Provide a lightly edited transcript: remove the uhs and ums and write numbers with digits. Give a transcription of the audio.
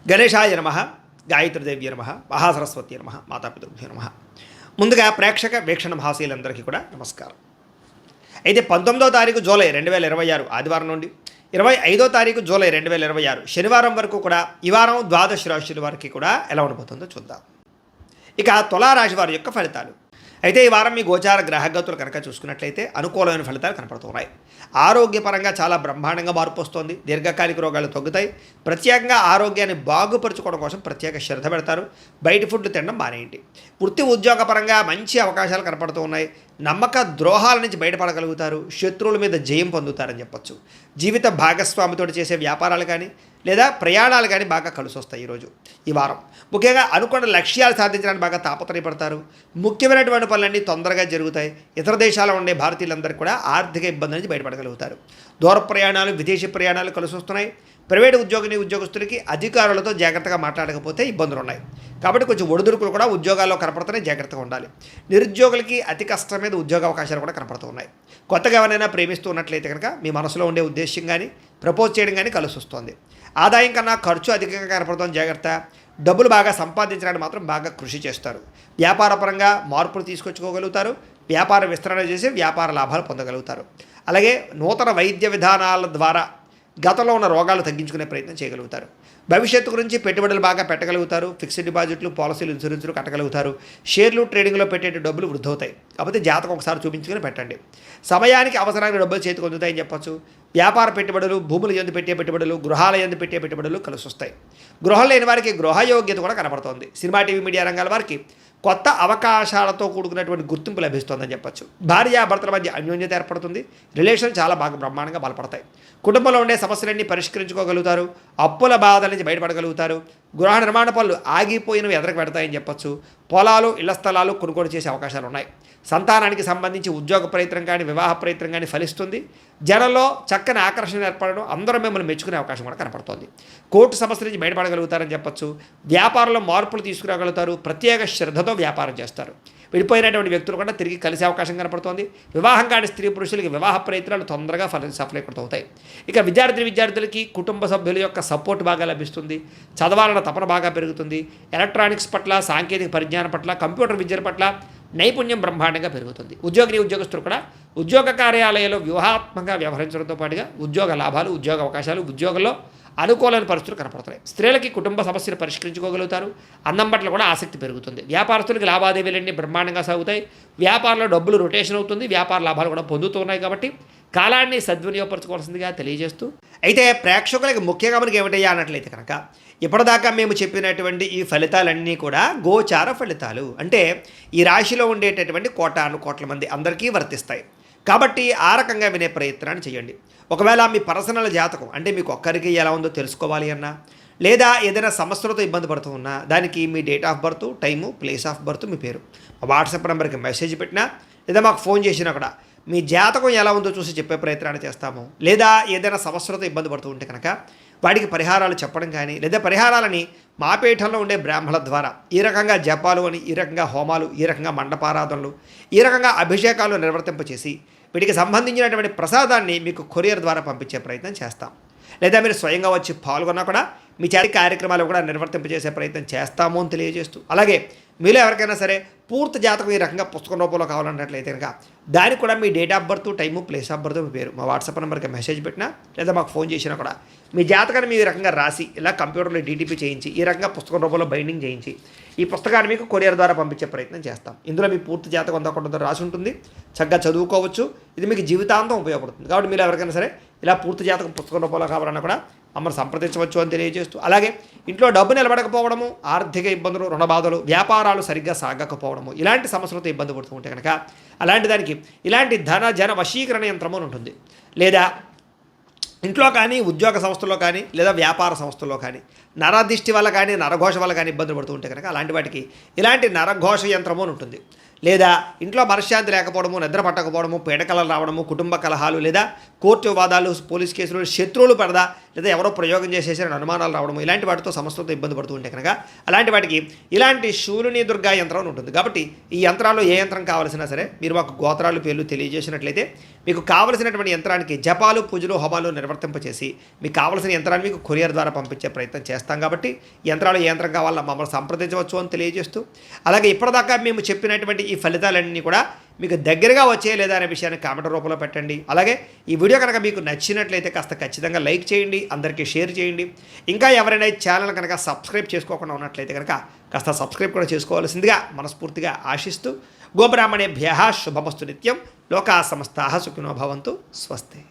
గణేశాయ నమః, గాయత్రీదేవ్య నమః, మహాసరస్వతి నమః, మాతాపితృభ్యో నమః. ముందుగా ప్రేక్షక వీక్షణ మహాశీలందరికీ కూడా నమస్కారం. అయితే 19వ తారీఖు జూలై 2026 ఆదివారం నుండి 25వ తారీఖు జూలై 2026 శనివారం వరకు కూడా ఈ వారం ద్వాదశ రాశుల వారికి కూడా ఎలా ఉండబోతుందో చూద్దాం. ఇక తులారాశి వారి యొక్క ఫలితాలు. అయితే ఈ వారం మీ గోచార గ్రహగతులు కనుక చూసుకున్నట్లయితే అనుకూలమైన ఫలితాలు కనపడుతున్నాయి. ఆరోగ్యపరంగా చాలా బ్రహ్మాండంగా మార్పు వస్తుంది. దీర్ఘకాలిక రోగాలు తగ్గుతాయి. ప్రత్యేకంగా ఆరోగ్యాన్ని బాగుపరుచుకోవడం కోసం ప్రత్యేక శ్రద్ధ పెడతారు. బయట ఫుడ్లు తినడం మానేయండి. వృత్తి ఉద్యోగపరంగా మంచి అవకాశాలు కనపడుతూ ఉన్నాయి. నమ్మక ద్రోహాల నుంచి బయటపడగలుగుతారు. శత్రువుల మీద జయం పొందుతారని చెప్పొచ్చు. జీవిత భాగస్వామితో చేసే వ్యాపారాలు కానీ లేదా ప్రయాణాలు కానీ బాగా కలిసి వస్తాయి ఈ వారం. ముఖ్యంగా అనుకున్న లక్ష్యాలు సాధించడానికి బాగా తాపత్రయపడతారు. ముఖ్యమైనటువంటి పనులన్నీ తొందరగా జరుగుతాయి. ఇతర దేశాల్లో ఉండే భారతీయులందరికీ కూడా ఆర్థిక ఇబ్బంది నుంచి బయటపడగలుగుతారు. దూర ప్రయాణాలు, విదేశీ ప్రయాణాలు కలిసి వస్తున్నాయి. ప్రైవేటు ఉద్యోగస్తులకి అధికారులతో జాగ్రత్తగా మాట్లాడకపోతే ఇబ్బందులు ఉన్నాయి. కాబట్టి కొంచెం ఒడిదుడుకులు కూడా ఉద్యోగాల్లో కనపడుతున్నాయి. జాగ్రత్తగా ఉండాలి. నిరుద్యోగులకి అతి కష్టం మీద ఉద్యోగ అవకాశాలు కూడా కనపడుతూ ఉన్నాయి. కొత్తగా ఎవరైనా ప్రేమిస్తూ ఉన్నట్లయితే కనుక మీ మనసులో ఉండే ఉద్దేశం కానీ ప్రపోజ్ చేయడం కానీ కలిసి వస్తుంది. ఆదాయం కన్నా ఖర్చు అధికంగా కనపడుతుంది. జాగ్రత్త. డబ్బులు బాగా సంపాదించడానికి మాత్రం బాగా కృషి చేస్తారు. వ్యాపారపరంగా మార్పులు తీసుకొచ్చుకోగలుగుతారు. వ్యాపార విస్తరణ చేసి వ్యాపార లాభాలు పొందగలుగుతారు. అలాగే నూతన వైద్య విధానాల ద్వారా గతంలో ఉన్న రోగాలు తగ్గించుకునే ప్రయత్నం చేయగలుగుతారు. భవిష్యత్తు గురించి పెట్టుబడులు బాగా పెట్టగలుగుతారు. ఫిక్స్డ్ డిపాజిట్లు, పాలసీలు, ఇన్సూరెన్స్లు కట్టగలుగుతారు. షేర్లు, ట్రేడింగ్లో పెట్టే డబ్బులు వృద్ధి అవుతాయి. కాకపోతే జాతకం ఒకసారి చూపించుకుని పెట్టండి. సమయానికి అవసరానికి డబ్బులు చేతికి అందుతాయని చెప్పచ్చు. వ్యాపార పెట్టుబడులు, భూముల యందు పెట్టే పెట్టుబడులు, గృహాల యందు పెట్టే పెట్టుబడులు కలిసి వస్తాయి. గృహం లేని వారికి గృహయోగ్యత కూడా కనపడుతోంది. సినిమా, టీవీ, మీడియా రంగాల వారికి కొత్త అవకాశాలతో కూడుకున్నటువంటి గుర్తింపు లభిస్తుందని చెప్పచ్చు. భార్యాభర్తల మధ్య అన్యోన్యత ఏర్పడుతుంది. రిలేషన్ చాలా బాగా బ్రహ్మాండంగా బలపడతాయి. కుటుంబంలో ఉండే సమస్యలన్నీ పరిష్కరించుకోగలుగుతారు. అప్పుల బాధల నుంచి బయటపడగలుగుతారు. గృహ నిర్మాణ పనులు ఆగిపోయినవి ఎదరకు పెడతాయని చెప్పచ్చు. పొలాలు, ఇళ్ల స్థలాలు కొనుగోలు చేసే అవకాశాలు ఉన్నాయి. సంతానానికి సంబంధించి ఉద్యోగ ప్రయత్నం కానీ వివాహ ప్రయత్నం కానీ ఫలిస్తుంది. జనంలో చక్కని ఆకర్షణ ఏర్పడడం, అందరూ మిమ్మల్ని మెచ్చుకునే అవకాశం కూడా కనపడుతోంది. కోర్టు సమస్యల నుంచి బయటపడగలుగుతారని చెప్పచ్చు. వ్యాపారంలో మార్పులు తీసుకురాగలుగుతారు. ప్రత్యేక శ్రద్ధతో వ్యాపారం చేస్తారు. విడిపోయినటువంటి వ్యక్తులు కూడా తిరిగి కలిసే అవకాశం కనపడుతోంది. వివాహం కాని స్త్రీ పురుషులకి వివాహ ప్రయత్నాలు తొందరగా సఫలీకృతమవుతాయి. ఇక విద్యార్థులకి కుటుంబ సభ్యుల యొక్క సపోర్ట్ బాగా లభిస్తుంది. చదవాలన్న తపన బాగా పెరుగుతుంది. ఎలక్ట్రానిక్స్ పట్ల, సాంకేతిక పరిజ్ఞానం పట్ల, కంప్యూటర్ విద్యల పట్ల నైపుణ్యం బ్రహ్మాండంగా పెరుగుతుంది. ఉద్యోగస్తులు కూడా ఉద్యోగ కార్యాలయాల్లో వ్యూహాత్మకంగా వ్యవహరించడంతో పాటుగా ఉద్యోగ లాభాలు, ఉద్యోగ అవకాశాలు, ఉద్యోగంలో అనుకూలమైన పరిస్థితులు కనపడుతున్నాయి. స్త్రీలకి కుటుంబ సమస్యలు పరిష్కరించుకోగలుగుతారు. అన్నం పట్ల కూడా ఆసక్తి పెరుగుతుంది. వ్యాపారస్తులకి లావాదేవీలన్నీ బ్రహ్మాండంగా సాగుతాయి. వ్యాపారంలో డబ్బులు రొటేషన్ అవుతుంది. వ్యాపార లాభాలు కూడా పొందుతున్నాయి. కాబట్టి కాలాన్ని సద్వినియోగపరచుకోవాల్సిందిగా తెలియజేస్తూ, అయితే ప్రేక్షకులకి ముఖ్యంగా మనకి ఏమిటయ్యా అన్నట్లయితే కనుక ఇప్పటిదాకా మేము చెప్పినటువంటి ఈ ఫలితాలన్నీ కూడా గోచార ఫలితాలు. అంటే ఈ రాశిలో ఉండేటటువంటి కోట్ల మంది అందరికీ వర్తిస్తాయి. కాబట్టి ఆ రకంగా వినే ప్రయత్నాన్ని చేయండి. ఒకవేళ మీ పర్సనల్ జాతకం అంటే మీకు ఒక్కరికి ఎలా ఉందో తెలుసుకోవాలి అన్నా, లేదా ఏదైనా సమస్యలతో ఇబ్బంది పడుతూ ఉన్నా, దానికి మీ date of birth, time, place of birth, మీ పేరు మా వాట్సాప్ నెంబర్కి మెసేజ్ పెట్టినా లేదా మాకు ఫోన్ చేసినా కూడా మీ జాతకం ఎలా ఉందో చూసి చెప్పే ప్రయత్నాన్ని చేస్తాము. లేదా ఏదైనా సమస్యలతో ఇబ్బంది పడుతూ ఉంటే కనుక వాటికి పరిహారాలు చెప్పడం కానీ, లేదా పరిహారాలని మా పీఠంలో ఉండే బ్రాహ్మణుల ద్వారా ఈ రకంగా జపాలు అని, ఈ రకంగా హోమాలు, ఈ రకంగా మండపారాధనలు, ఈ రకంగా అభిషేకాలు నిర్వర్తింపచేసి వీటికి సంబంధించినటువంటి ప్రసాదాన్ని మీకు కొరియర్ ద్వారా పంపించే ప్రయత్నం చేస్తాం. లేదా మీరు స్వయంగా వచ్చి పాల్గొన్నా కూడా మీ చారి కార్యక్రమాలు కూడా నిర్వర్తింపజేసే ప్రయత్నం చేస్తాము అని తెలియజేస్తూ, అలాగే మీలో ఎవరికైనా సరే పూర్తి జాతకం ఈ రకంగా పుస్తకం రూపంలో కావాలన్నట్లయితే కనుక దానికి కూడా మీ date of birth, time, place of birth, మీ పేరు మా వాట్సాప్ నెంబర్కి మెసేజ్ పెట్టినా లేదా మాకు ఫోన్ చేసినా కూడా మీ జాతకాన్ని మీ రకంగా రాసి ఇలా కంప్యూటర్లో డీటీపీ చేయించి ఈ రకంగా పుస్తకం రూపంలో బైండింగ్ చేయించి ఈ పుస్తకాన్ని మీకు కొరియర్ ద్వారా పంపించే ప్రయత్నం చేస్తాం. ఇందులో మీ పూర్తి జాతకం అంతా కొంత రాసి ఉంటుంది. చక్కగా చదువుకోవచ్చు. ఇది మీకు జీవితాంతం ఉపయోగపడుతుంది. కాబట్టి మీరు ఎవరికైనా సరే ఇలా పూర్తి జాతకం పుస్తకం రూపంలో కావాలన్నా కూడా మమ్మల్ని సంప్రదించవచ్చు అని తెలియజేస్తూ, అలాగే ఇంట్లో డబ్బు నిలబడకపోవడము, ఆర్థిక ఇబ్బందులు, రుణ బాధలు, వ్యాపారాలు సరిగ్గా సాగకపోవడము, ఇలాంటి సమస్యలతో ఇబ్బంది పడుతూ ఉంటే కనుక అలాంటి దానికి ఇలాంటి జన వశీకరణ యంత్రము ఉంటుంది. లేదా ఇంట్లో కానీ, ఉద్యోగ సంస్థల్లో కానీ, లేదా వ్యాపార సంస్థల్లో కానీ నరదిష్టి వల్ల కానీ, నరఘోష వల్ల కానీ ఇబ్బందులు పడుతూ ఉంటే కనుక అలాంటి వాటికి ఇలాంటి నరఘోష యంత్రము అని ఉంటుంది. లేదా ఇంట్లో మనశ్శాంతి లేకపోవడము, నిద్ర పట్టకపోవడము, పీడకలలు రావడము, కుటుంబ కలహాలు, లేదా కోర్టు వివాదాలు, పోలీస్ కేసులు, శత్రువులు పడదా, లేదా ఎవరో ప్రయోగం చేసేసిన అనుమానాలు రావడము, ఇలాంటి వాటితో సమస్యలతో ఇబ్బంది పడుతూ ఉంటే కనుక అలాంటి వాటికి ఇలాంటి శూలిని దుర్గా యంత్రం అని ఉంటుంది. కాబట్టి ఈ యంత్రాల్లో ఏ యంత్రం కావాల్సినా సరే మీరు మాకు గోత్రాలు, పేర్లు తెలియజేసినట్లయితే మీకు కావలసినటువంటి యంత్రానికి జపాలు, పూజలు, హోమాలు నిర్వర్తింపచేసి మీకు కావలసిన యంత్రాన్ని మీకు కొరియర్ ద్వారా పంపించే ప్రయత్నం చేస్తాం. చేస్తాం కాబట్టి యంత్రాలు ఏ యంత్రం కావాలన్నా మమ్మల్ని సంప్రదించవచ్చు అని తెలియజేస్తూ, అలాగే ఇప్పటిదాకా మేము చెప్పినటువంటి ఈ ఫలితాలన్నీ కూడా మీకు దగ్గరగా వచ్చే లేదా అనే విషయాన్ని కామెంట్ రూపంలో పెట్టండి. అలాగే ఈ వీడియో కనుక మీకు నచ్చినట్లయితే కాస్త ఖచ్చితంగా లైక్ చేయండి, అందరికీ షేర్ చేయండి. ఇంకా ఎవరైనా ఈ ఛానల్ కనుక సబ్స్క్రైబ్ చేసుకోకుండా ఉన్నట్లయితే కనుక కాస్త సబ్స్క్రైబ్ కూడా చేసుకోవాల్సిందిగా మనస్ఫూర్తిగా ఆశిస్తూ, గోబ్రాహ్మణేభ్యః శుభమస్తు నిత్యం. లోకా సమస్తాః సుఖినో భవంతు. స్వస్తి.